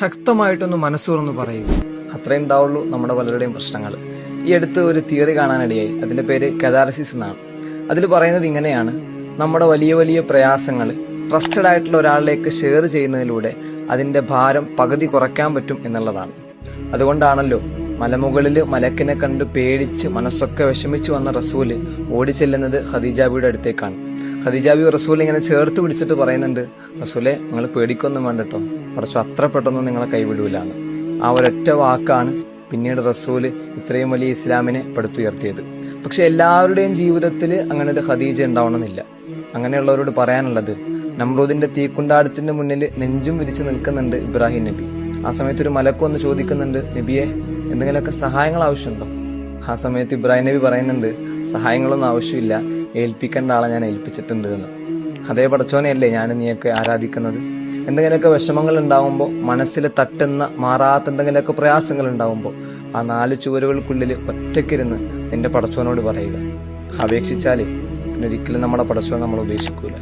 ശക്തമായിട്ടൊന്ന് മനസ്സുറന്ന് പറയുക. അത്രേ ഉണ്ടാവുള്ളൂ നമ്മുടെ പലരുടെയും പ്രശ്നങ്ങൾ. ഈ അടുത്ത് ഒരു തിയറി കാണാനിടയായി. അതിന്റെ പേര് കഥാർസിസ് എന്നാണ്. അതിൽ പറയുന്നത് ഇങ്ങനെയാണ്: നമ്മുടെ വലിയ വലിയ പ്രയാസങ്ങൾ ട്രസ്റ്റഡ് ആയിട്ടുള്ള ഒരാളിലേക്ക് ഷെയർ ചെയ്യുന്നതിലൂടെ അതിന്റെ ഭാരം പകുതി കുറയ്ക്കാൻ പറ്റും എന്നുള്ളതാണ്. അതുകൊണ്ടാണല്ലോ മലമുകളിൽ മലക്കിനെ കണ്ട് പേടിച്ച് മനസ്സൊക്കെ വിഷമിച്ചു വന്ന റസൂല് ഓടിച്ചെല്ലുന്നത് ഖദീജാബിയുടെ അടുത്തേക്കാണ്. ഖദീജാബി റസൂൽ ഇങ്ങനെ ചേർത്ത് പിടിച്ചിട്ട് പറയുന്നുണ്ട്, റസൂലെ നിങ്ങൾ പേടിക്കൊന്നും വേണ്ടട്ടോ, കുറച്ചു അത്ര പെട്ടെന്ന് നിങ്ങളെ കൈവിടൂലാണ്. ആ ഒരൊറ്റ വാക്കാണ് പിന്നീട് റസൂല് ഇത്രയും വലിയ ഇസ്ലാമിനെ പടുത്തുയർത്തിയത്. പക്ഷെ എല്ലാവരുടെയും ജീവിതത്തിൽ അങ്ങനെ ഒരു ഖദീജ ഉണ്ടാവണമെന്നില്ല. അങ്ങനെയുള്ളവരോട് പറയാനുള്ളത്, നമ്രൂദിന്റെ തീക്കുണ്ടാടത്തിന്റെ മുന്നിൽ നെഞ്ചും വിരിച്ച് നിൽക്കുന്നുണ്ട് ഇബ്രാഹിം നബി. ആ സമയത്ത് ഒരു മലക്ക് വന്ന് ചോദിക്കുന്നുണ്ട്, നബിയെ എന്തെങ്കിലുമൊക്കെ സഹായങ്ങൾ ആവശ്യമുണ്ടോ? ആ സമയത്ത് ഇബ്രാഹിം നബി പറയുന്നുണ്ട്, സഹായങ്ങളൊന്നും ആവശ്യമില്ല, ഏൽപ്പിക്കേണ്ട ആളെ ഞാൻ ഏൽപ്പിച്ചിട്ടുണ്ട് എന്ന്. അതേ പടച്ചോനെയല്ലേ ഞാനും നീയൊക്കെ ആരാധിക്കുന്നത്? എന്തെങ്കിലുമൊക്കെ വിഷമങ്ങൾ ഉണ്ടാവുമ്പോൾ, മനസ്സിൽ തട്ടുന്ന മാറാത്ത എന്തെങ്കിലുമൊക്കെ പ്രയാസങ്ങൾ ഉണ്ടാവുമ്പോൾ, ആ 4 ചുവരുകൾക്കുള്ളിൽ ഒറ്റയ്ക്കിരുന്ന് നിന്റെ പടച്ചോനോട് പറയുക. അപേക്ഷിച്ചാലേ പിന്നെ ഒരിക്കലും നമ്മുടെ പടച്ചോൻ നമ്മൾ ഉപേക്ഷിക്കൂല.